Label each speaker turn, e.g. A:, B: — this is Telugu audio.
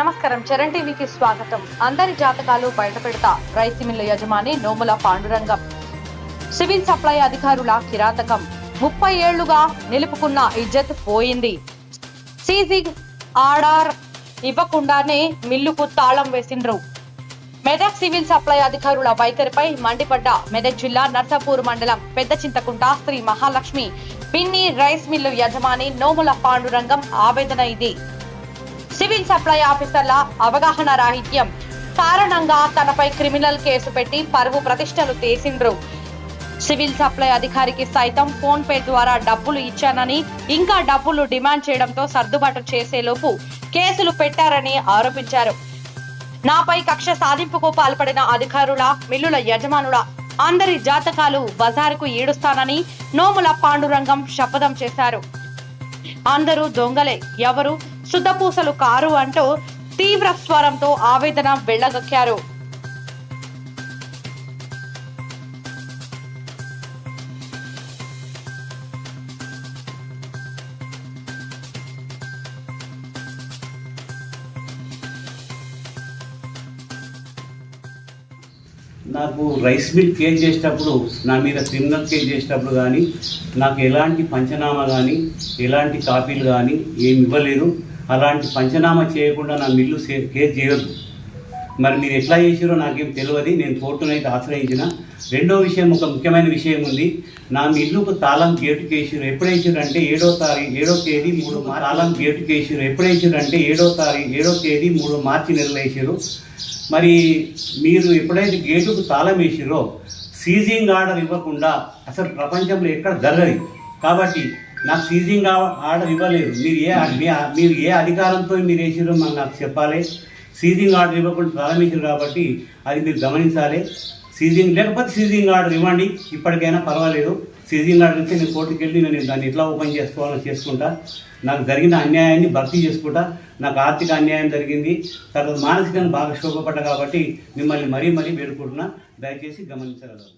A: నమస్కారం, చరణ్ టీవీకి స్వాగతం. అందరి జాతకాలు బయటపెడతా రైస్ మిల్లు యజమాని నోముల పాండురంగం. సివిల్ సప్లై అధికారుల కిరాతకం. 30 ఏళ్లుగా నిలుపుకున్న ఇజ్జత్ పోయింది. సీజింగ్ ఆర్డర్ ఇవ్వకుండానే మిల్లుకు తాళం వేసిండ్రు. మెదక్ సివిల్ సప్లై అధికారుల వైఖరిపై మండిపడ్డ మెదక్ జిల్లా నర్సాపూర్ మండలం పెద్ద చింతకుంట శ్రీ మహాలక్ష్మి పిన్ని రైస్ మిల్లు యజమాని నోముల పాండురంగం ఆవేదన ఇది. సివిల్ సప్లై ఆఫీసర్ల అవగాహన రాహిత్యం కారణంగా తనపై క్రిమినల్ కేసు పెట్టి పరువు ప్రతిష్టలు తీసిండ్రు. సివిల్ సప్లై అధికారికి సైతం ఫోన్ పే ద్వారా డబ్బులు ఇచ్చానని, ఇంకా డబ్బులు డిమాండ్ చేయడంతో సర్దుబాటు చేసేలోపు కేసులు పెట్టారని ఆరోపించారు. నాపై కక్ష సాధింపుకు పాల్పడిన అధికారుల, మిల్లుల యజమానుల అందరి జాతకాలు బజారుకు ఈడుస్తానని నోముల పాండురంగం శపథం చేశారు. అందరూ దొంగలే, ఎవరు శుద్ధపూసలు కారు అంటూ తీవ్ర స్వరంతో ఆవేదన వెళ్లగక్కారు.
B: నాకు రైస్ మిల్ కేసు చేసేటప్పుడు, నా మీద క్రిమినల్ కేసు చేసేటప్పుడు కానీ నాకు ఎలాంటి పంచనామా కానీ ఎలాంటి కాపీలు కానీ ఏమి ఇవ్వలేదు. అలాంటి పంచనామా చేయకుండా నా మిల్లు కేసు చేయొద్దు. మరి మీరు ఎట్లా చేసారో నాకేం తెలియదు. నేను కోర్టునైతే ఆశ్రయించిన. రెండో విషయం, ఒక ముఖ్యమైన విషయం ఉంది. నా మిల్లుకు తాళం గేటు కేసారు. ఎప్పుడు వేసారు అంటే 7వ తేదీ 3 తాళం గేటు కేసారు. ఎప్పుడు వేసారు అంటే 7వ తేదీ 3 మార్చి నెలలో వేసారు. మరి మీరు ఎప్పుడైతే గేటుకు తాళం వేసారో సీజింగ్ ఆర్డర్ ఇవ్వకుండా అసలు ప్రపంచంలో ఎక్కడ జరగదు. కాబట్టి నాకు సీజింగ్ ఆర్డర్ ఇవ్వలేదు. మీరు ఏ అధికారంతో మీరు వేసారో నాకు చెప్పాలి. సీజింగ్ ఆర్డర్ ఇవ్వకుండా ప్రారంభించారు కాబట్టి అది మీరు గమనించాలి. సీజింగ్ లేకపోతే సీజింగ్ ఆర్డర్ ఇవ్వండి, ఇప్పటికైనా పర్వాలేదు. సీజింగ్ ఆర్డర్ ఇస్తే నేను కోర్టుకు వెళ్ళి నేను దాన్ని ఎట్లా ఓపెన్ చేసుకోవాలో చేసుకుంటా. నాకు జరిగిన అన్యాయాన్ని భర్తీ చేసుకుంటా. నాకు ఆర్థిక అన్యాయం జరిగింది, తర్వాత మానసికంగా బాగా శోభపడ్డా. కాబట్టి మిమ్మల్ని మరీ వేడుకుంటున్నా, దయచేసి గమనించగలరు.